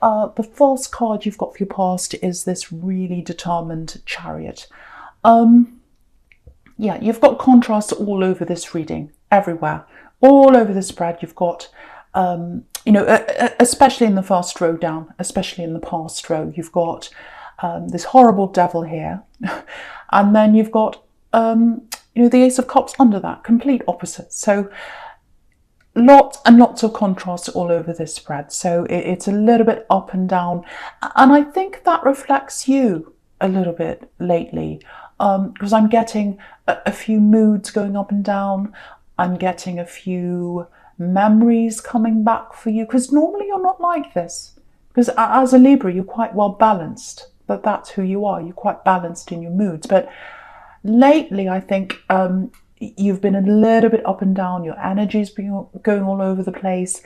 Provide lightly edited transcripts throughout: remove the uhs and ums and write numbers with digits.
The first card you've got for your past is this really determined Chariot. Yeah, you've got contrast all over this reading, everywhere. All over the spread, you've got, especially in the first row down, especially in the past row, you've got this horrible devil here. And then you've got, the Ace of Cups under that, complete opposite. So lots and lots of contrast all over this spread. So it's a little bit up and down. And I think that reflects you a little bit lately, because I'm getting a few moods going up and down. I'm getting a few memories coming back for you, because normally you're not like this. Because as a Libra, you're quite well balanced. That's who you are. You're quite balanced in your moods. But lately, I think you've been a little bit up and down. Your energy's been going all over the place.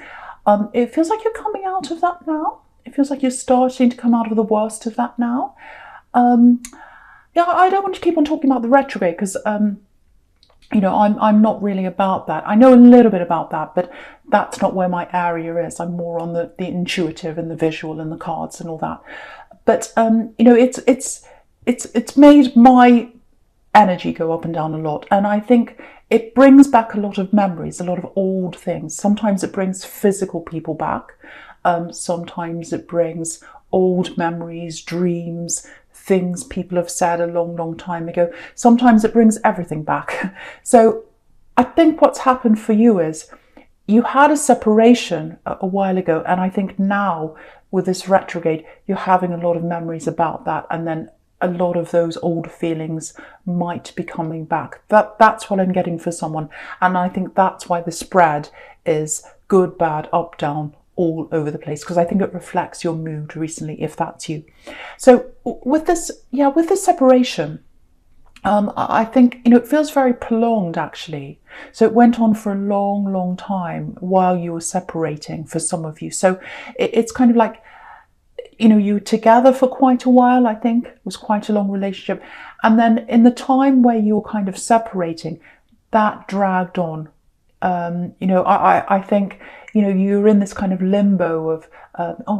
It feels like you're coming out of that now. It feels like you're starting to come out of the worst of that now. Yeah, I don't want to keep on talking about the retrograde because, I'm not really about that. I know a little bit about that, but that's not where my area is. I'm more on the intuitive and the visual and the cards and all that. But it's made my energy go up and down a lot, and I think it brings back a lot of memories, a lot of old things. Sometimes it brings physical people back. Sometimes it brings old memories, dreams, things people have said a long, long time ago. Sometimes it brings everything back. So I think what's happened for you is you had a separation a while ago, and I think now with this retrograde, you're having a lot of memories about that, and then a lot of those old feelings might be coming back. That's what I'm getting for someone, and I think that's why the spread is good, bad, up, down, all over the place, because I think it reflects your mood recently, if that's you. So with this separation, I think, it feels very prolonged actually. So it went on for a long, long time while you were separating for some of you. So it's kind of like, you were together for quite a while, I think. It was quite a long relationship. And then in the time where you were kind of separating, that dragged on. I think, you were in this kind of limbo of,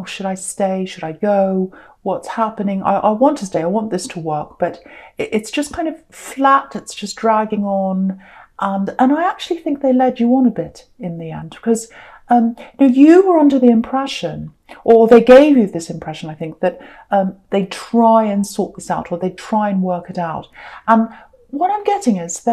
should I stay? Should I go? What's happening? I want to stay. I want this to work. But it's just kind of flat. It's just dragging on. And I actually think they led you on a bit in the end, because you were under the impression, or they gave you this impression, I think, that they try and sort this out, or they try and work it out. And what I'm getting is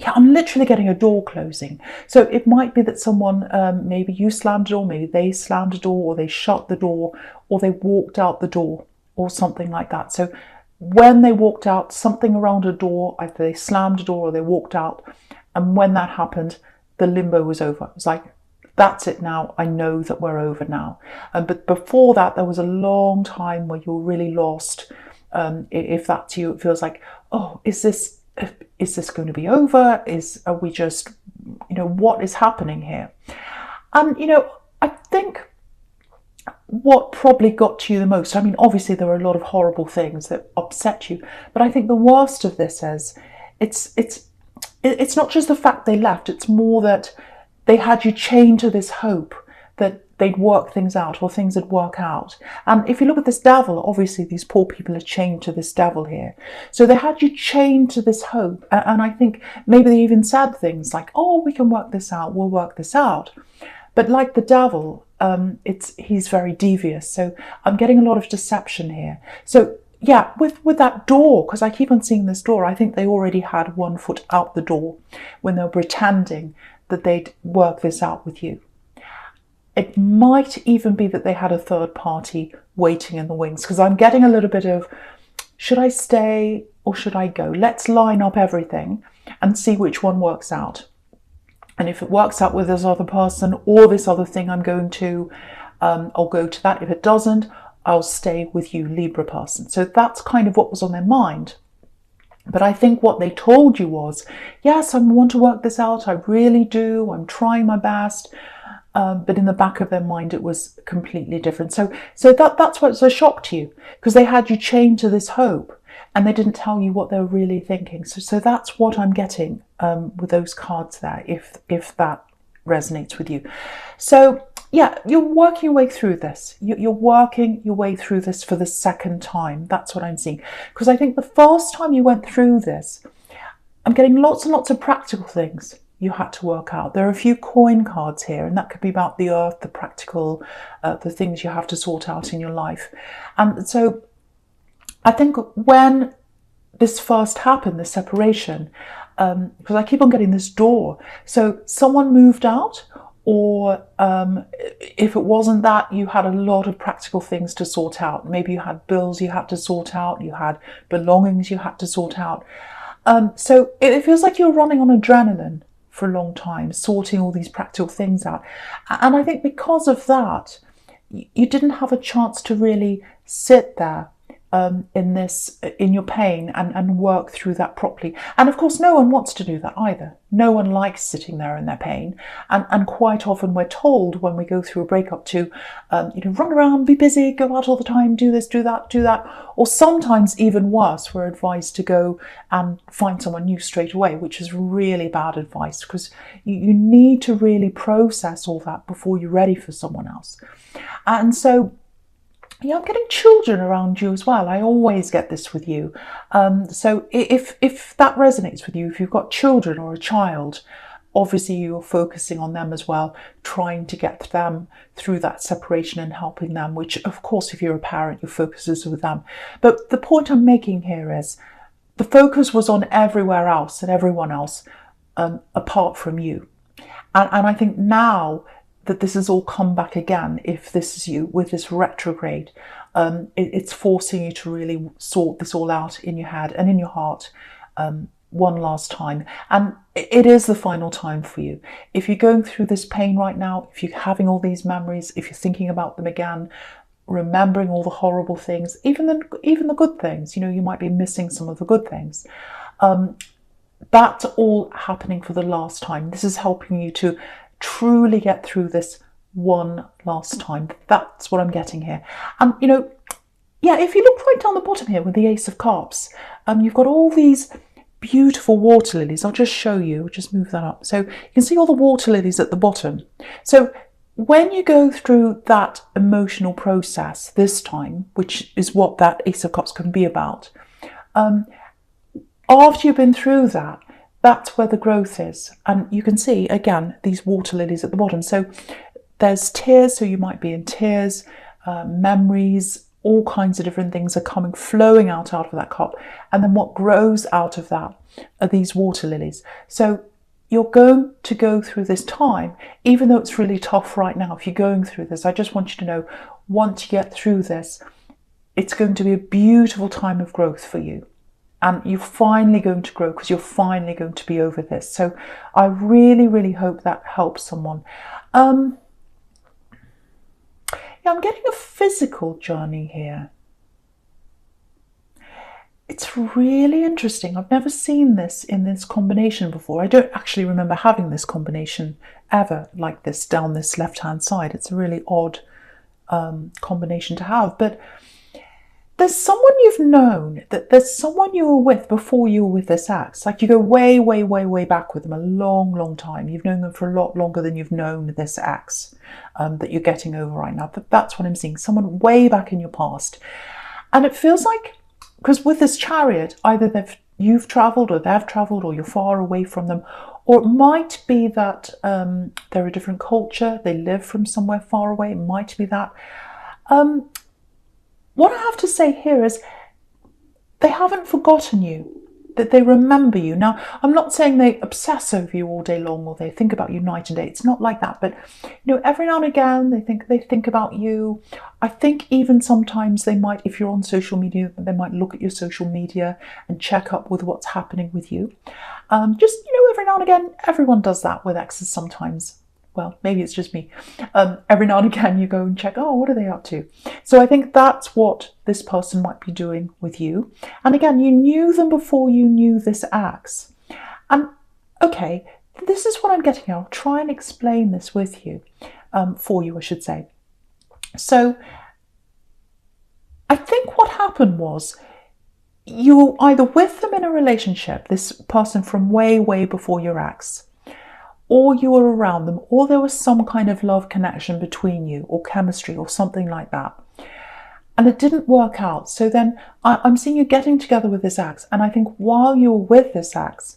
I'm literally getting a door closing. So it might be that someone, maybe you slammed a door, maybe they slammed a door, or they shut the door, or they walked out the door, or something like that. So when they walked out, something around a door, either they slammed a door or they walked out. And when that happened, the limbo was over. It was like, that's it now. I know that we're over now. But before that, there was a long time where you were really lost. If that's you, it feels like, is this going to be over? Are we just, what is happening here? And, I think what probably got to you the most, I mean, obviously there were a lot of horrible things that upset you, but I think the worst of this is it's not just the fact they left, it's more that they had you chained to this hope that they'd work things out, or things would work out. And if you look at this devil, obviously these poor people are chained to this devil here. So they had you chained to this hope. And I think maybe they even said things like, we can work this out, we'll work this out. But like the devil, he's very devious. So I'm getting a lot of deception here. So yeah, with that door, because I keep on seeing this door, I think they already had one foot out the door when they were pretending that they'd work this out with you. It might even be that they had a third party waiting in the wings, because I'm getting a little bit of, should I stay or should I go? Let's line up everything and see which one works out. And if it works out with this other person or this other thing I'm going to, I'll go to that. If it doesn't, I'll stay with you, Libra person. So that's kind of what was on their mind. But I think what they told you was, yes, I want to work this out. I really do. I'm trying my best. But in the back of their mind, it was completely different. So that's why it's a shock to you, because they had you chained to this hope and they didn't tell you what they were really thinking. So that's what I'm getting with those cards there, if that resonates with you. So yeah, you're working your way through this. You're working your way through this for the second time. That's what I'm seeing. Because I think the first time you went through this, I'm getting lots and lots of practical things you had to work out. There are a few coin cards here, and that could be about the earth, the practical, the things you have to sort out in your life. And so I think when this first happened, this separation, because I keep on getting this door. So someone moved out, or if it wasn't that, you had a lot of practical things to sort out. Maybe you had bills you had to sort out, you had belongings you had to sort out. So it feels like you're running on adrenaline for a long time, sorting all these practical things out. And I think because of that, you didn't have a chance to really sit there in your pain and work through that properly. And of course, no one wants to do that either. No one likes sitting there in their pain. And quite often we're told when we go through a breakup to, run around, be busy, go out all the time, do this, do that, do that. Or sometimes even worse, we're advised to go and find someone new straight away, which is really bad advice, because you need to really process all that before you're ready for someone else. And so, yeah, I'm getting children around you as well. I always get this with you. So if that resonates with you, if you've got children or a child, obviously you're focusing on them as well, trying to get them through that separation and helping them, which of course, if you're a parent, your focus is with them. But the point I'm making here is the focus was on everywhere else and everyone else apart from you. And I think now that this has all come back again, if this is you with this retrograde, it's forcing you to really sort this all out in your head and in your heart one last time. And it is the final time for you. If you're going through this pain right now, if you're having all these memories, if you're thinking about them again, remembering all the horrible things, even the good things, you might be missing some of the good things. That's all happening for the last time. This is helping you to truly get through this one last time. That's what I'm getting here. And if you look right down the bottom here with the Ace of Cups, you've got all these beautiful water lilies. I'll just show you, just move that up. So you can see all the water lilies at the bottom. So when you go through that emotional process this time, which is what that Ace of Cups can be about, after you've been through that, that's where the growth is. And you can see, again, these water lilies at the bottom. So there's tears, so you might be in tears, memories, all kinds of different things are flowing out of that cup. And then what grows out of that are these water lilies. So you're going to go through this time, even though it's really tough right now. If you're going through this, I just want you to know, once you get through this, it's going to be a beautiful time of growth for you. And you're finally going to grow because you're finally going to be over this. So I really, really hope that helps someone. I'm getting a physical journey here. It's really interesting. I've never seen this in this combination before. I don't actually remember having this combination ever like this down this left-hand side. It's a really odd combination to have. But there's someone you've known, that there's someone you were with before you were with this ex. Like you go way, way, way, way back with them, a long, long time. You've known them for a lot longer than you've known this ex that you're getting over right now. But that's what I'm seeing, someone way back in your past. And it feels like, because with this Chariot, either you've travelled or they've travelled or you're far away from them, or it might be that they're a different culture, they live from somewhere far away, it might be that. What I have to say here is they haven't forgotten you, that they remember you. Now, I'm not saying they obsess over you all day long or they think about you night and day. It's not like that. But, every now and again, they think about you. I think even sometimes they might, if you're on social media, they might look at your social media and check up with what's happening with you. Every now and again, everyone does that with exes sometimes. Well, maybe it's just me. Every now and again you go and check, what are they up to? So I think that's what this person might be doing with you. And again, you knew them before you knew this ex. And okay, this is what I'm getting at. I'll try and explain this with you, for you, I should say. So I think what happened was you were either with them in a relationship, this person from way, way before your ex, or you were around them, or there was some kind of love connection between you, or chemistry, or something like that. And it didn't work out. So then I'm seeing you getting together with this ex. And I think while you were with this ex,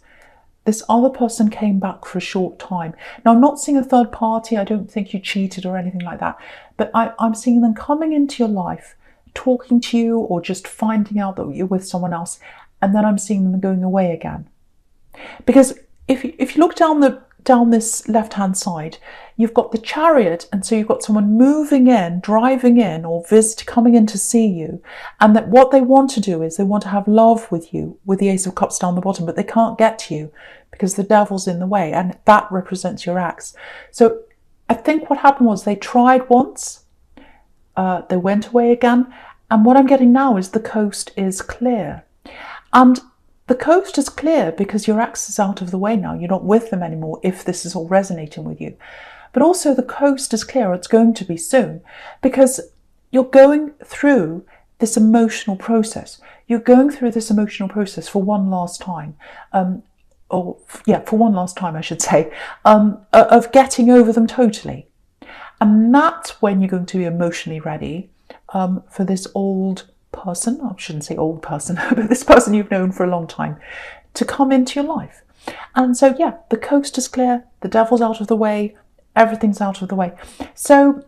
this other person came back for a short time. Now, I'm not seeing a third party. I don't think you cheated or anything like that. But I'm seeing them coming into your life, talking to you, or just finding out that you're with someone else. And then I'm seeing them going away again. Because if you look down this left-hand side, you've got the Chariot, and so you've got someone moving in, driving in, or coming in to see you, and that what they want to do is they want to have love with you, with the Ace of Cups down the bottom, but they can't get to you because the Devil's in the way, and that represents your ex. So I think what happened was they tried once, they went away again, and what I'm getting now is the coast is clear. And the coast is clear because your ex is out of the way now. You're not with them anymore, if this is all resonating with you. But also the coast is clear. It's going to be soon, because you're going through this emotional process. You're going through this emotional process for one last time. For one last time, I should say, of getting over them totally. And that's when you're going to be emotionally ready for this old person, I shouldn't say old person, but this person you've known for a long time, to come into your life. And so, yeah, the coast is clear, the Devil's out of the way, everything's out of the way. So,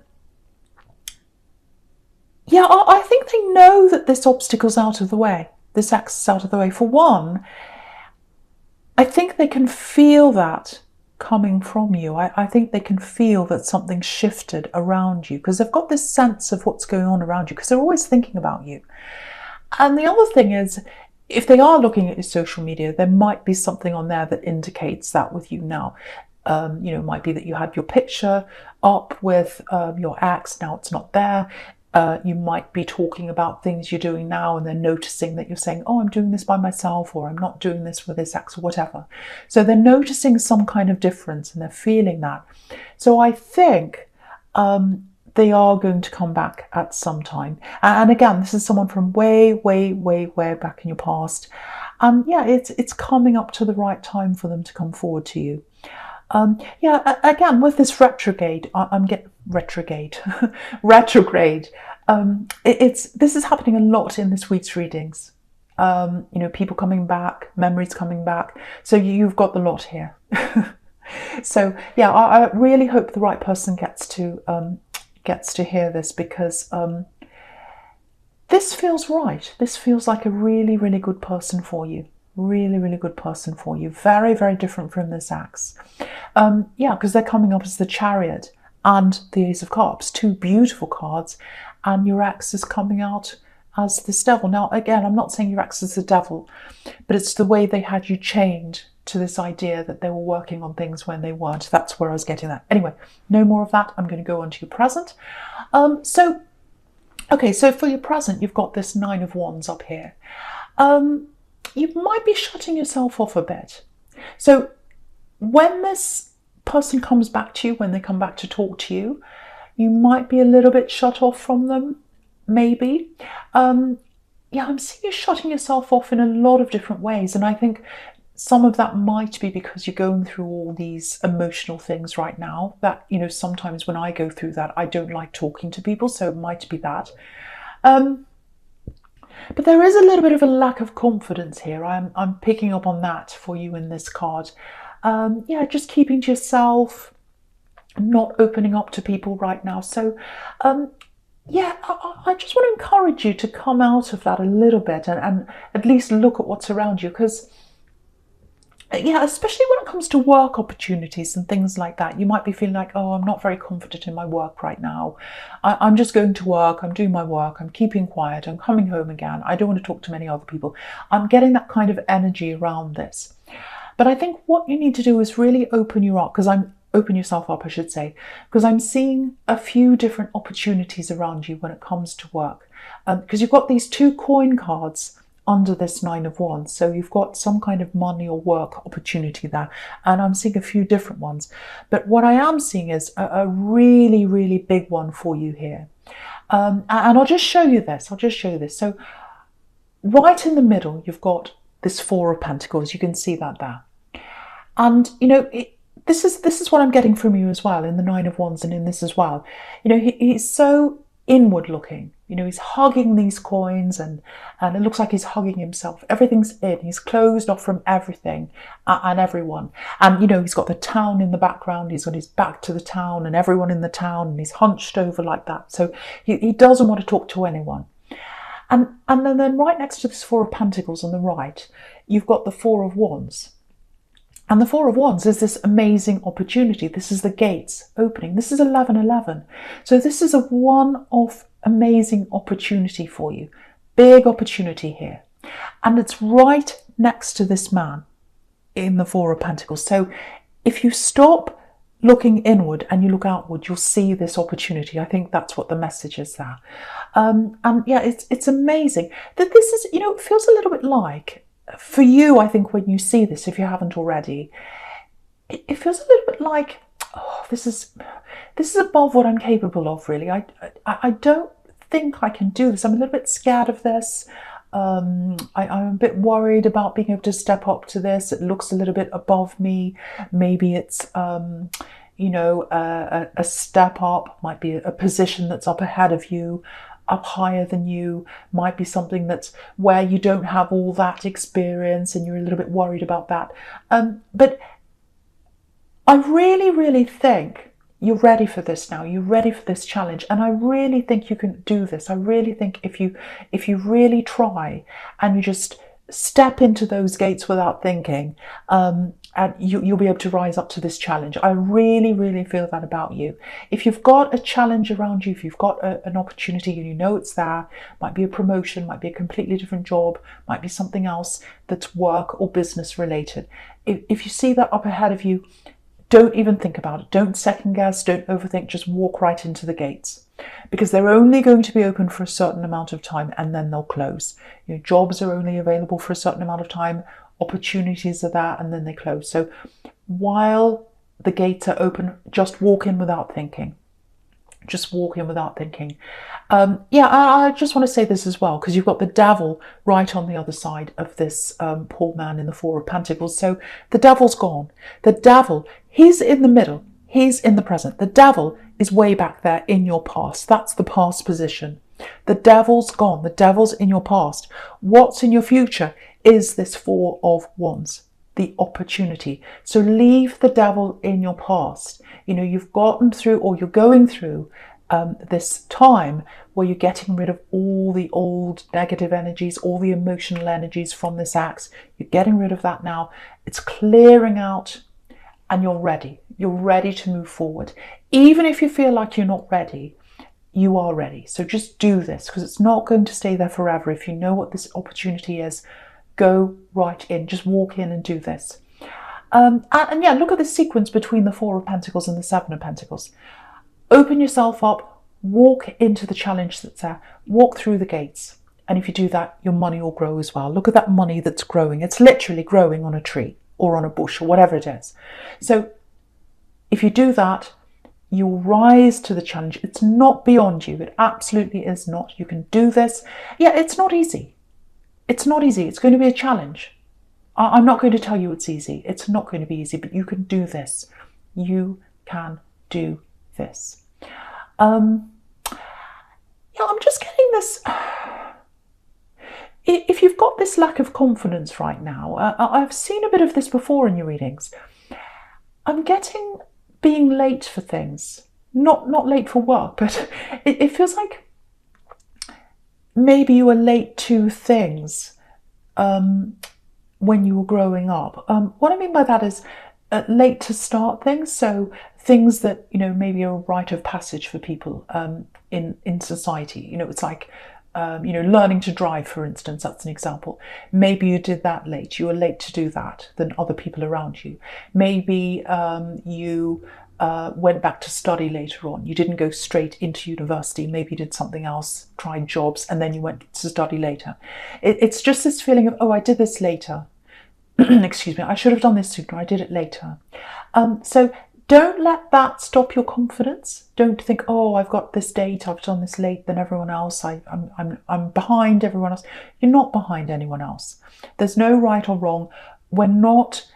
yeah, I think they know that this obstacle's out of the way, this ex is out of the way. For one, I think they can feel that coming from you. I think they can feel that something shifted around you, because they've got this sense of what's going on around you, because they're always thinking about you. And the other thing is, if they are looking at your social media, there might be something on there that indicates that with you now. It might be that you had your picture up with your ex, now it's not there. You might be talking about things you're doing now, and they're noticing that you're saying, oh, I'm doing this by myself, or I'm not doing this with this ex, or whatever. So they're noticing some kind of difference, and they're feeling that. So I think they are going to come back at some time. And again, this is someone from way, way, way, way back in your past. And yeah, it's coming up to the right time for them to come forward to you. Again, with this retrograde, I'm getting retrograde. This is happening a lot in this week's readings. People coming back, memories coming back. So you've got the lot here. So yeah, I really hope the right person gets to hear this, because this feels right. This feels like a really, really good person for you. Really, really good person for you. Very, very different from this ex. Because they're coming up as the Chariot and the Ace of Cups, two beautiful cards, and your ex is coming out as this Devil. Now, again, I'm not saying your ex is the Devil, but it's the way they had you chained to this idea that they were working on things when they weren't. That's where I was getting that. Anyway, no more of that. I'm going to go on to your present. So for your present, you've got this Nine of Wands up here. You might be shutting yourself off a bit. So when this person comes back to you, when they come back to talk to you, you might be a little bit shut off from them, maybe. I'm seeing you shutting yourself off in a lot of different ways. And I think some of that might be because you're going through all these emotional things right now that, sometimes when I go through that, I don't like talking to people. So it might be that. But there is a little bit of a lack of confidence here. I'm picking up on that for you in this card. Just keeping to yourself, not opening up to people right now. So, I just want to encourage you to come out of that a little bit and at least look at what's around you, because especially when it comes to work opportunities and things like that, you might be feeling like, oh, I'm not very confident in my work right now. I'm just going to work, I'm doing my work, I'm keeping quiet, I'm coming home again, I don't want to talk to many other people. I'm getting that kind of energy around this. But I think what you need to do is really open yourself up, I should say, because I'm seeing a few different opportunities around you when it comes to work. Because you've got these two coin cards under this Nine of Wands. So you've got some kind of money or work opportunity there. And I'm seeing a few different ones. But what I am seeing is a really, really big one for you here. And I'll just show you this. So right in the middle, you've got this Four of Pentacles. You can see that there. And, this is what I'm getting from you as well in the Nine of Wands and in this as well. You know, he's so inward looking. You know, he's hugging these coins, and it looks like he's hugging himself. Everything's in. He's closed off from everything and everyone. And, you know, he's got the town in the background. He's got his back to the town and everyone in the town, and he's hunched over like that. So he doesn't want to talk to anyone. And then right next to this Four of Pentacles on the right, you've got the Four of Wands. And the Four of Wands is this amazing opportunity. This is the gates opening. This is 1111. So this is a one-off amazing opportunity for you. Big opportunity here. And it's right next to this man in the Four of Pentacles. So if you stop looking inward and you look outward, you'll see this opportunity. I think that's what the message is there. And yeah, it's amazing that this is, you know, it feels a little bit like, for you, I think when you see this, if you haven't already, it feels a little bit like, oh, this is above what I'm capable of, really. I don't think I can do this. I'm a little bit scared of this. I'm a bit worried about being able to step up to this. It looks a little bit above me. Maybe it's, you know, a step up, might be a position that's up ahead of you, up higher than you, might be something that's where you don't have all that experience and you're a little bit worried about that. But I really, really think you're ready for this now. You're ready for this challenge. And I really think you can do this. I really think if you really try and you just step into those gates without thinking, and you'll be able to rise up to this challenge. I really, really feel that about you. If you've got a challenge around you, if you've got an opportunity and you know it's there, might be a promotion, might be a completely different job, might be something else that's work or business related. If you see that up ahead of you, don't even think about it. Don't second guess, don't overthink, just walk right into the gates. Because they're only going to be open for a certain amount of time and then they'll close. You know, jobs are only available for a certain amount of time, opportunities are there and then they close. So while the gates are open, just walk in without thinking. Just walk in without thinking. Yeah, I just want to say this as well, because you've got the Devil right on the other side of this poor man in the Four of Pentacles. So the Devil's gone. The Devil, he's in the middle. He's in the present. The Devil is way back there in your past. That's the past position. The Devil's gone. The Devil's in your past. What's in your future is this Four of Wands, the opportunity. So leave the Devil in your past. You know, you've gotten through, or you're going through this time where you're getting rid of all the old negative energies, all the emotional energies from this axe. You're getting rid of that now. It's clearing out and you're ready. You're ready to move forward. Even if you feel like you're not ready, you are ready. So just do this, because it's not going to stay there forever. If you know what this opportunity is, go right in. Just walk in and do this. And yeah, look at the sequence between the Four of Pentacles and the Seven of Pentacles. Open yourself up, walk into the challenge that's there, walk through the gates. And if you do that, your money will grow as well. Look at that money that's growing. It's literally growing on a tree or on a bush or whatever it is. So if you do that, you'll rise to the challenge. It's not beyond you. It absolutely is not. You can do this. Yeah, it's not easy. It's not easy. It's going to be a challenge. I'm not going to tell you it's easy. It's not going to be easy, but you can do this. You can do this. Yeah, I'm just getting this. If you've got this lack of confidence right now, I've seen a bit of this before in your readings. I'm getting being late for things. Not late for work, but it feels like maybe you were late to things when you were growing up. What I mean by that is late to start things. So things that, you know, maybe are a rite of passage for people in society. You know, it's like, you know, learning to drive, for instance, that's an example. Maybe you did that late. You were late to do that than other people around you. Maybe you went back to study later on. You didn't go straight into university. Maybe you did something else, tried jobs, and then you went to study later. It's just this feeling of, oh, I did this later. Excuse me, I should have done this sooner. I did it later. So don't let that stop your confidence. Don't think, oh, I've got this date, I've done this late than everyone else. I'm behind everyone else. You're not behind anyone else. There's no right or wrong. We're not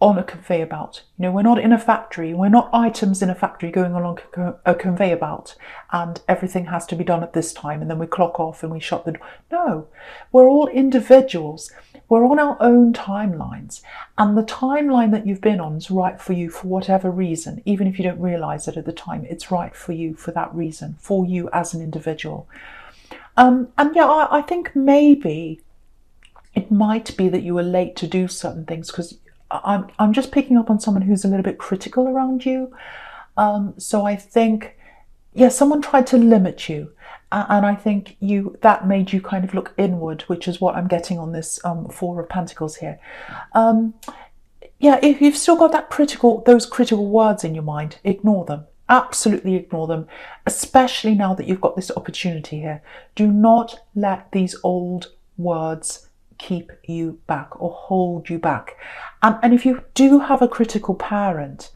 on a conveyor belt. You know, we're not in a factory. We're not items in a factory going along a conveyor belt and everything has to be done at this time and then we clock off and we shut the door. No, we're all individuals. We're on our own timelines, and the timeline that you've been on is right for you for whatever reason. Even if you don't realise it at the time, it's right for you for that reason, for you as an individual. And yeah, I think maybe it might be that you were late to do certain things, because I'm just picking up on someone who's a little bit critical around you. So I think, yeah, someone tried to limit you. And I think that made you kind of look inward, which is what I'm getting on this Four of Pentacles here. Yeah, if you've still got those critical words in your mind, ignore them. Absolutely ignore them, especially now that you've got this opportunity here. Do not let these old words keep you back or hold you back. And if you do have a critical parent,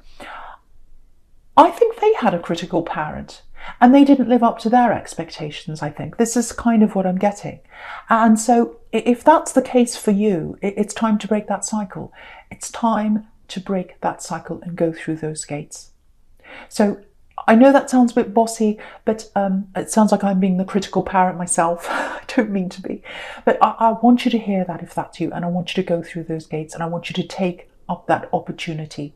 I think they had a critical parent and they didn't live up to their expectations, I think. This is kind of what I'm getting. And so if that's the case for you, it's time to break that cycle. It's time to break that cycle and go through those gates. So I know that sounds a bit bossy, but it sounds like I'm being the critical parent myself. I don't mean to be. But I want you to hear that if that's you, and I want you to go through those gates, and I want you to take up that opportunity.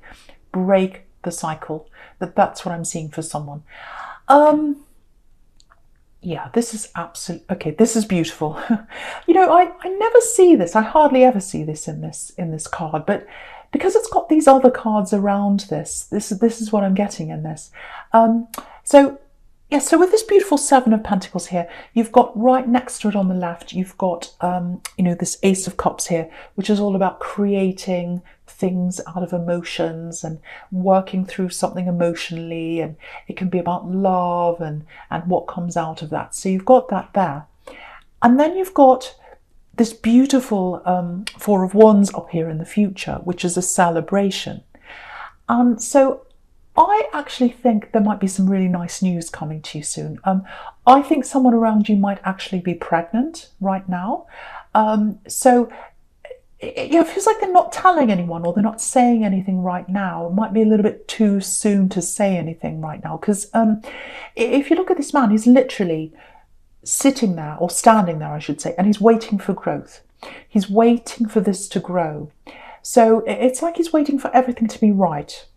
Break the cycle. That's what I'm seeing for someone. Yeah, this is okay. This is beautiful. You know, I never see this. I hardly ever see this in this card, but because it's got these other cards around this is what I'm getting in this. So with this beautiful Seven of Pentacles here, you've got right next to it on the left, you've got you know, this Ace of Cups here, which is all about creating things out of emotions and working through something emotionally, and it can be about love and what comes out of that. So you've got that there. And then you've got this beautiful Four of Wands up here in the future, which is a celebration. And so I actually think there might be some really nice news coming to you soon. I think someone around you might actually be pregnant right now. So it feels like they're not telling anyone, or they're not saying anything right now. It might be a little bit too soon to say anything right now, because if you look at this man, he's literally sitting there, or standing there I should say, and he's waiting for growth. He's waiting for this to grow. So it's like he's waiting for everything to be right.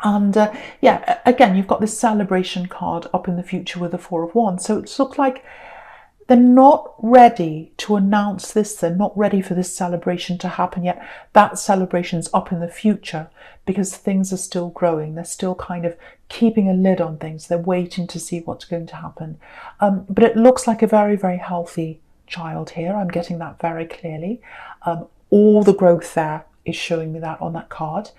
And yeah, again, you've got this celebration card up in the future with the Four of Wands. So it's looked like they're not ready to announce this. They're not ready for this celebration to happen yet. That celebration's up in the future because things are still growing. They're still kind of keeping a lid on things. They're waiting to see what's going to happen. But it looks like a very, very healthy child here. I'm getting that very clearly. All the growth there is showing me that on that card.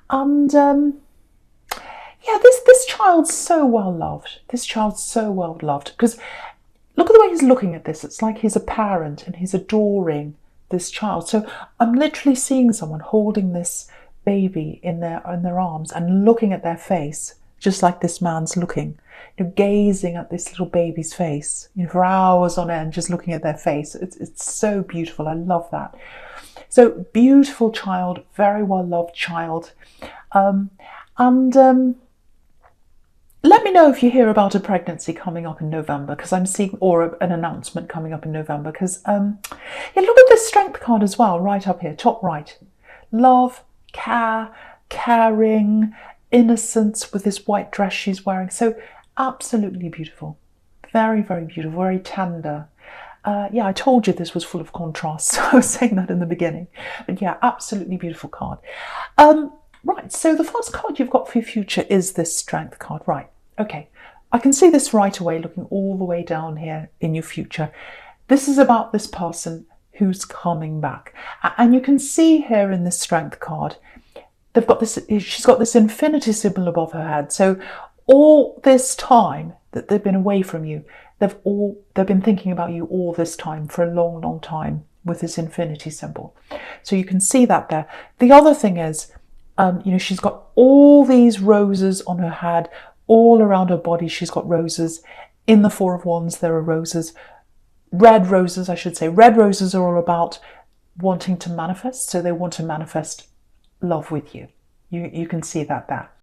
And yeah, this child's so well loved. This child's so well loved, because look at the way he's looking at this. It's like he's a parent and he's adoring this child. So I'm literally seeing someone holding this baby in their arms and looking at their face, just like this man's looking, you know, gazing at this little baby's face, you know, for hours on end, just looking at their face. It's so beautiful. I love that. So beautiful child, very well loved child. Let me know if you hear about a pregnancy coming up in November, because I'm seeing, or an announcement coming up in November, because yeah, look at this Strength card as well, right up here, top right. Love, care, caring, innocence with this white dress she's wearing. So absolutely beautiful. Very, very beautiful, very tender. Yeah, I told you this was full of contrasts. I was saying that in the beginning. But yeah, absolutely beautiful card. Right, so the first card you've got for your future is this Strength card. Right, okay. I can see this right away, looking all the way down here in your future. This is about this person who's coming back. And you can see here in this Strength card, they've got this, she's got this infinity symbol above her head. So all this time that they've been away from you, they've been thinking about you all this time, for a long, long time, with this infinity symbol. So you can see that there. The other thing is, you know, she's got all these roses on her head, all around her body. She's got roses. In the Four of Wands, there are roses. Red roses, I should say. Red roses are all about wanting to manifest. So they want to manifest love with you. You can see that there.